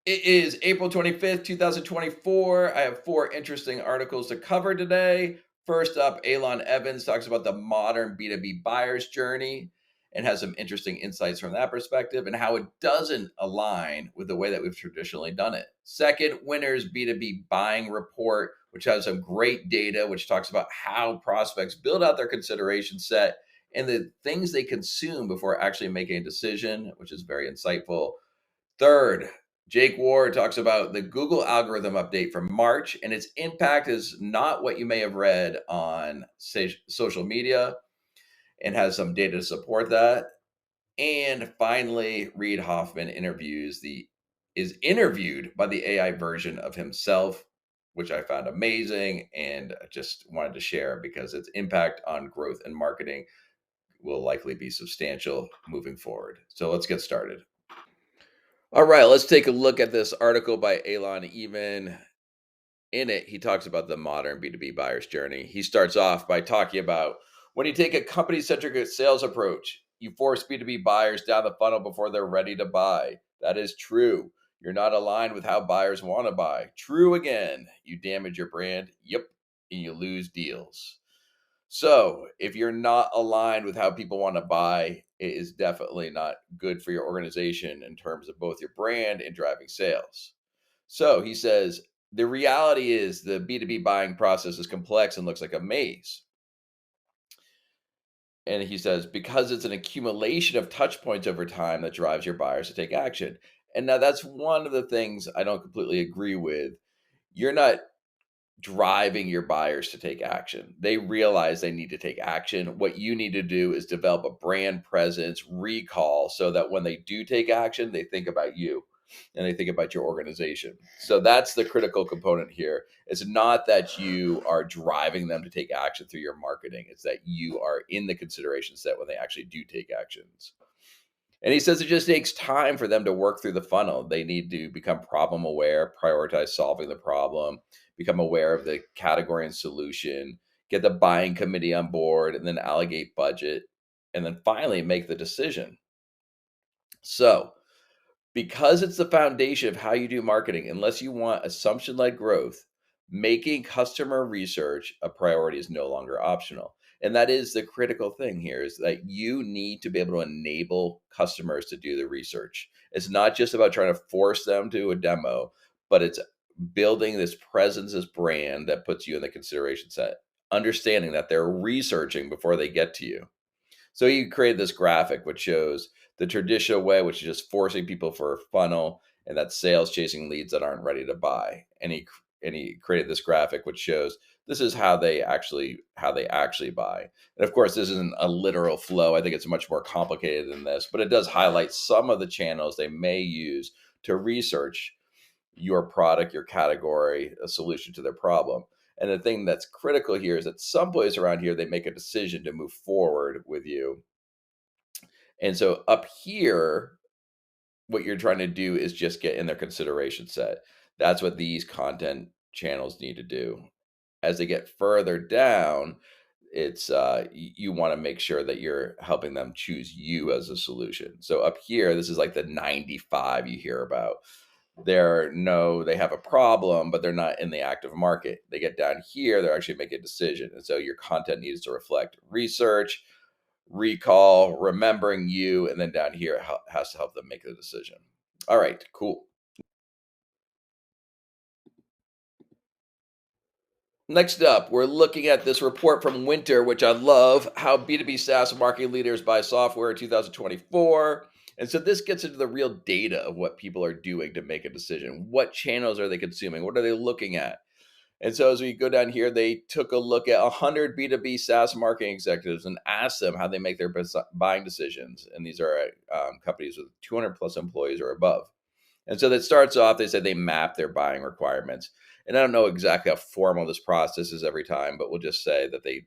It is April 25th, 2024. I have four interesting articles to cover today. First up, Alon Evans talks about the modern B2B buyer's journey and has some interesting insights from that perspective and how it doesn't align with the way that we've traditionally done it. Second, Wynter's B2B buying report, which has some great data, which talks about how prospects build out their consideration set and the things they consume before actually making a decision, which is very insightful. Third, Jake Ward talks about the Google algorithm update from March, and its impact is not what you may have read on social media, and has some data to support that. And finally, Reid Hoffman is interviewed by the AI version of himself, which I found amazing and just wanted to share because its impact on growth and marketing will likely be substantial moving forward. So let's get started. All right, let's take a look at this article by Alon Even. In it, he talks about the modern B2B buyer's journey. He starts off by talking about when you take a company centric sales approach, you force B2B buyers down the funnel before they're ready to buy. That is true. You're not aligned with how buyers want to buy. True again. You damage your brand. Yep. And you lose deals. So, if you're not aligned with how people want to buy, it is definitely not good for your organization in terms of both your brand and driving sales. So, he says, the reality is the B2B buying process is complex and looks like a maze. And he says, because it's an accumulation of touch points over time that drives your buyers to take action. And now that's one of the things I don't completely agree with. You're not driving your buyers to take action. They realize they need to take action. What you need to do is develop a brand presence, recall, so that when they do take action, they think about you and they think about your organization. So that's the critical component here. It's not that you are driving them to take action through your marketing, it's that you are in the consideration set when they actually do take actions. And he says it just takes time for them to work through the funnel. They need to become problem aware, prioritize solving the problem, become aware of the category and solution, get the buying committee on board, and then allocate budget, and then finally make the decision. So, because it's the foundation of how you do marketing, unless you want assumption led growth, making customer research a priority is no longer optional. And that is the critical thing here is that you need to be able to enable customers to do the research. It's not just about trying to force them to a demo, but it's building this presence, this brand that puts you in the consideration set, understanding that they're researching before they get to you. So he created this graphic which shows the traditional way, which is just forcing people for a funnel, and that's sales chasing leads that aren't ready to buy. And he created this graphic which shows this is how they actually buy. And of course, this isn't a literal flow. I think it's much more complicated than this, but it does highlight some of the channels they may use to research your product, your category, a solution to their problem. And the thing that's critical here is that some place around here, they make a decision to move forward with you. And so up here, what you're trying to do is just get in their consideration set. That's what these content channels need to do. As they get further down, it's you want to make sure that you're helping them choose you as a solution. So up here, this is like the 95 you hear about. They have a problem, but they're not in the active market. They get down here, they're actually making a decision. And so your content needs to reflect research, recall, remembering you, and then down here it has to help them make the decision. All right, cool. Next up, we're looking at this report from Wynter, which I love, how B2B SaaS marketing leaders buy software in 2024. And so this gets into the real data of what people are doing to make a decision. What channels are they consuming? What are they looking at? And so as we go down here, they took a look at 100 B2B SaaS marketing executives and asked them how they make their buying decisions. And these are companies with 200 plus employees or above. And so that starts off, they said they map their buying requirements. And I don't know exactly how formal this process is every time, but we'll just say that they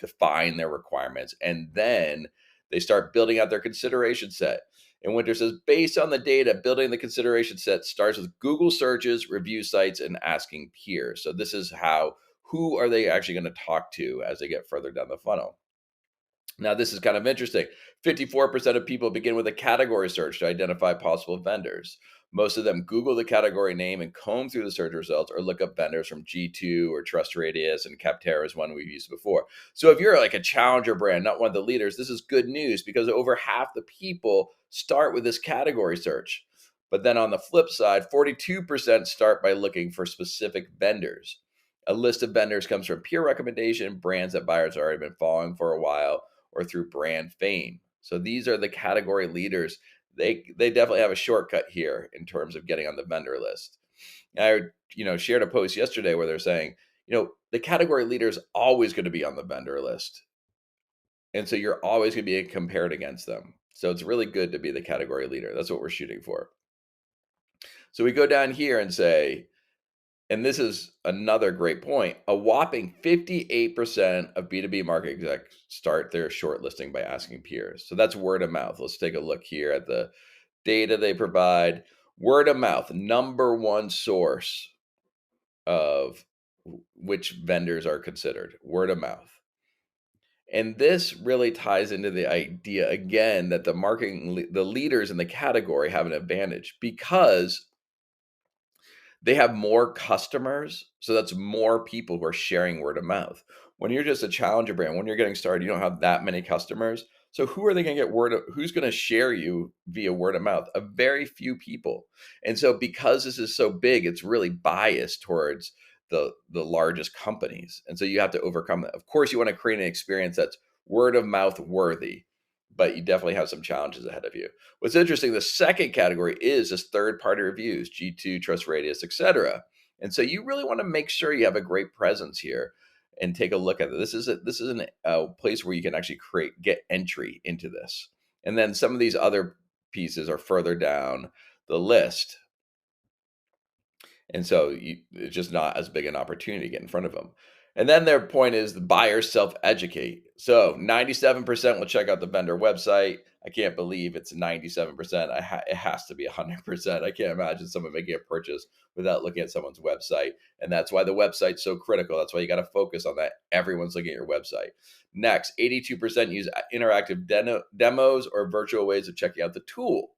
define their requirements and then they start building out their consideration set. And Wynter says, based on the data, building the consideration set starts with Google searches, review sites, and asking peers. So this is who are they actually going to talk to as they get further down the funnel? Now, this is kind of interesting. 54% of people begin with a category search to identify possible vendors. Most of them Google the category name and comb through the search results or look up vendors from G2 or Trust Radius, and Capterra is one we've used before. So if you're like a challenger brand, not one of the leaders, this is good news because over half the people start with this category search. But then on the flip side, 42% start by looking for specific vendors. A list of vendors comes from peer recommendation, brands that buyers have already been following for a while, or through brand fame. So these are the category leaders. They definitely have a shortcut here in terms of getting on the vendor list. I shared a post yesterday where they're saying, the category leader is always going to be on the vendor list. And so you're always going to be compared against them. So it's really good to be the category leader. That's what we're shooting for. So we go down here and say, and this is another great point, a whopping 58% of B2B market execs start their shortlisting by asking peers. So that's word of mouth. Let's take a look here at the data they provide. Word of mouth, number one source of which vendors are considered, word of mouth. And this really ties into the idea again that the leaders in the category have an advantage because they have more customers. So that's more people who are sharing word of mouth. When you're just a challenger brand, when you're getting started, you don't have that many customers. So who are they going to who's going to share you via word of mouth? A very few people. And so because this is so big, it's really biased towards the largest companies. And so you have to overcome that. Of course, you want to create an experience that's word of mouth worthy, but you definitely have some challenges ahead of you. What's interesting, the second category is just third-party reviews, G2, Trust Radius, etc. And so you really want to make sure you have a great presence here and take a look at it. This is a place where you can actually get entry into this. And then some of these other pieces are further down the list. And so it's just not as big an opportunity to get in front of them. And then their point is the buyers self-educate. So 97% will check out the vendor website. I can't believe it's 97%. It has to be 100%. I can't imagine someone making a purchase without looking at someone's website. And that's why the website's so critical. That's why you got to focus on that. Everyone's looking at your website. Next, 82% use interactive demos or virtual ways of checking out the tool.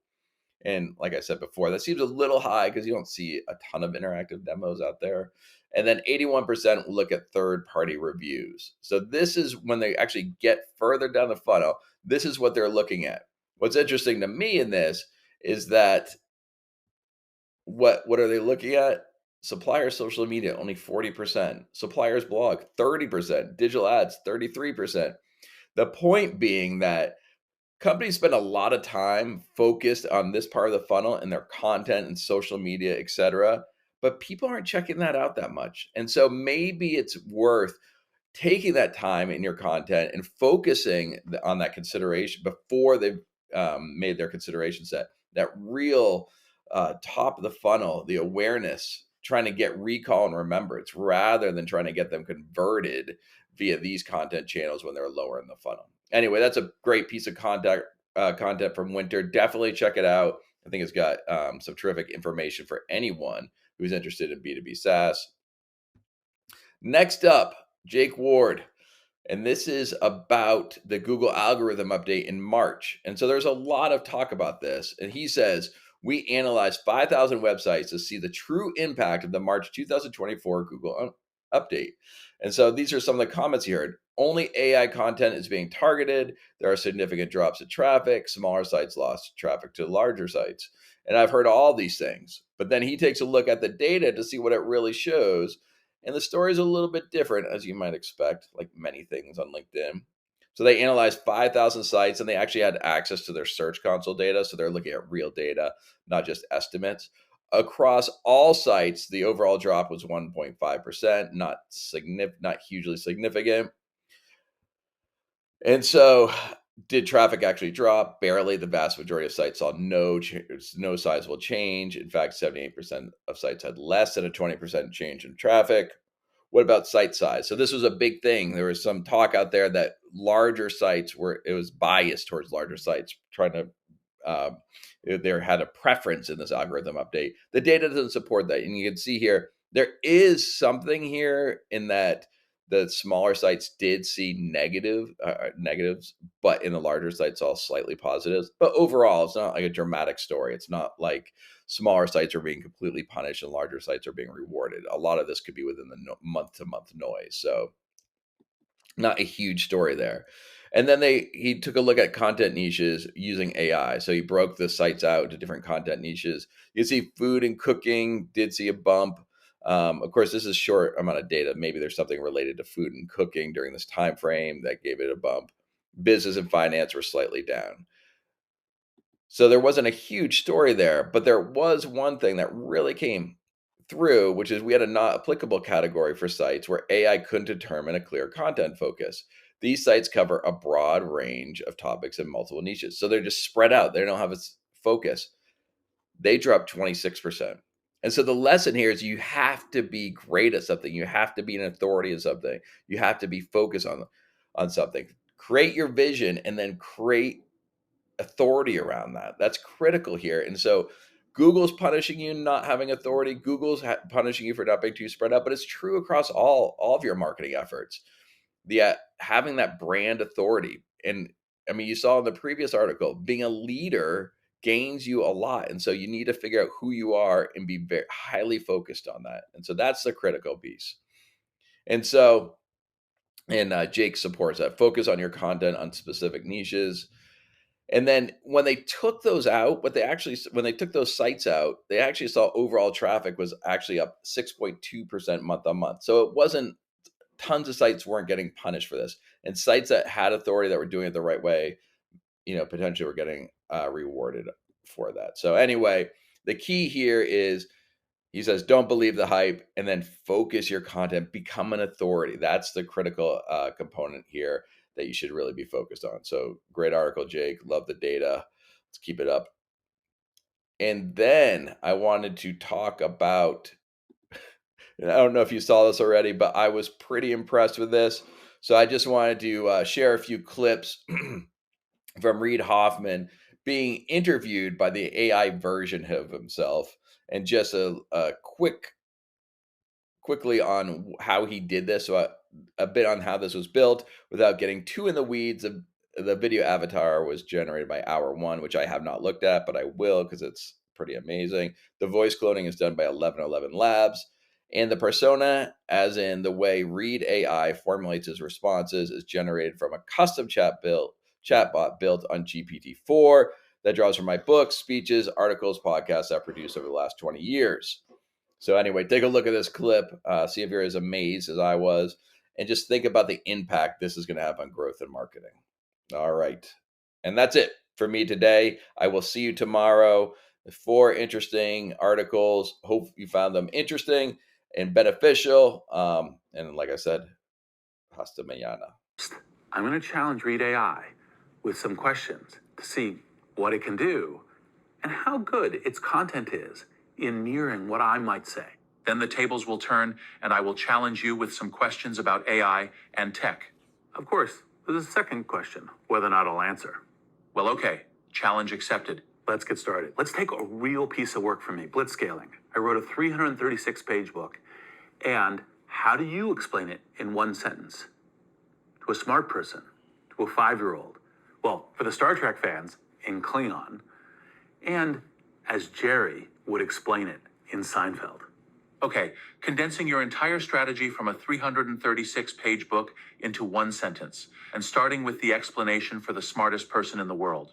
And like I said before, that seems a little high because you don't see a ton of interactive demos out there. And then 81% look at third-party reviews. So this is when they actually get further down the funnel. This is what they're looking at. What's interesting to me in this is that what are they looking at? Supplier social media, only 40%. Suppliers blog, 30%. Digital ads, 33%. The point being that companies spend a lot of time focused on this part of the funnel and their content and social media, et cetera, but people aren't checking that out that much. And so maybe it's worth taking that time in your content and focusing on that consideration before they've made their consideration set. That real top of the funnel, the awareness, trying to get recall and remembrance rather than trying to get them converted via these content channels when they're lower in the funnel. Anyway, that's a great piece of content from Wynter. Definitely check it out. I think it's got some terrific information for anyone who's interested in B2B SaaS. Next up, Jake Ward. And this is about the Google algorithm update in March. And so there's a lot of talk about this. And he says, we analyzed 5,000 websites to see the true impact of the March 2024 Google update. And so these are some of the comments he heard. Only AI content is being targeted. There are significant drops in traffic. Smaller sites lost traffic to larger sites. And I've heard all these things. But then he takes a look at the data to see what it really shows. And the story is a little bit different, as you might expect, like many things on LinkedIn. So they analyzed 5,000 sites and they actually had access to their Search Console data. So they're looking at real data, not just estimates. Across all sites, the overall drop was 1.5%, not hugely significant. And so did traffic actually drop? Barely. The vast majority of sites saw no sizable change. In fact, 78% of sites had less than a 20% change in traffic. What about site size? So this was a big thing. There was some talk out there that larger sites it was biased towards larger sites, trying to there had a preference in this algorithm update. The data doesn't support that. And you can see here, there is something here in that The smaller sites did see negatives, but in the larger sites, all slightly positives. But overall, it's not like a dramatic story. It's not like smaller sites are being completely punished and larger sites are being rewarded. A lot of this could be within the month to month noise. So not a huge story there. And then he took a look at content niches using AI. So he broke the sites out into different content niches. You see food and cooking did see a bump. Of course, this is short amount of data. Maybe there's something related to food and cooking during this time frame that gave it a bump. Business and finance were slightly down. So there wasn't a huge story there, but there was one thing that really came through, which is we had a not applicable category for sites where AI couldn't determine a clear content focus. These sites cover a broad range of topics and multiple niches. So they're just spread out. They don't have a focus. They dropped 26%. And so the lesson here is you have to be great at something. You have to be an authority in something. You have to be focused on something. Create your vision and then create authority around that. That's critical here. And so Google's punishing you not having authority. Google's punishing you for not being too spread out, but it's true across all of your marketing efforts. Having that brand authority. And I mean, you saw in the previous article, being a leader gains you a lot. And so you need to figure out who you are and be very highly focused on that. And so that's the critical piece. And so, and Jake supports that. Focus on your content on specific niches. And then when they took those out, when they took those sites out, they actually saw overall traffic was actually up 6.2% month on month. So it wasn't tons of sites weren't getting punished for this. And sites that had authority that were doing it the right way, potentially were getting rewarded for that. So anyway, the key here is he says, don't believe the hype and then focus your content, become an authority. That's the critical component here that you should really be focused on. So great article, Jake. Love the data. Let's keep it up. And then I wanted to talk about, and I don't know if you saw this already, but I was pretty impressed with this. So I just wanted to share a few clips from Reid Hoffman being interviewed by the AI version of himself, and just a quickly on how he did this. So a bit on how this was built without getting too in the weeds. Of the video avatar was generated by Hour One, which I have not looked at, but I will because it's pretty amazing. The voice cloning is done by 1111 Labs. And the persona, as in the way Reid AI formulates his responses, is generated from a custom chatbot built on GPT-4 that draws from my books, speeches, articles, podcasts I've produced over the last 20 years. So anyway, take a look at this clip, see if you're as amazed as I was, and just think about the impact this is going to have on growth and marketing. All right. And that's it for me today. I will see you tomorrow. 4 interesting articles. Hope you found them interesting and beneficial. And like I said, hasta mañana. I'm going to challenge Reid AI with some questions to see what it can do and how good its content is in mirroring what I might say. Then the tables will turn and I will challenge you with some questions about AI and tech. Of course, there's a second question, whether or not I'll answer. Well, okay, challenge accepted. Let's get started. Let's take a real piece of work from me, blitzscaling. I wrote a 336-page book. And how do you explain it in one sentence? To a smart person, to a 5-year-old, well, for the Star Trek fans, in Klingon, and as Jerry would explain it in Seinfeld. Okay, condensing your entire strategy from a 336-page book into one sentence, and starting with the explanation for the smartest person in the world.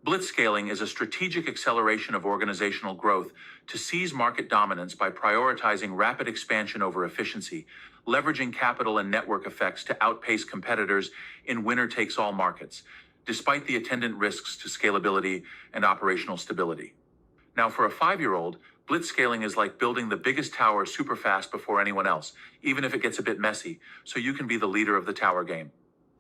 Blitzscaling is a strategic acceleration of organizational growth to seize market dominance by prioritizing rapid expansion over efficiency, leveraging capital and network effects to outpace competitors in winner-takes-all markets, despite the attendant risks to scalability and operational stability. Now, for a 5-year-old, blitzscaling is like building the biggest tower super fast before anyone else, even if it gets a bit messy, so you can be the leader of the tower game.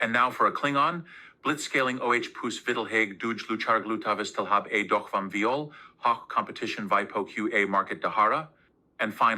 And now for a Klingon, blitzscaling pus viddelheg duj luchar glutavis tilhab doch vam viol, hoch competition vipo qa market dahara. And finally,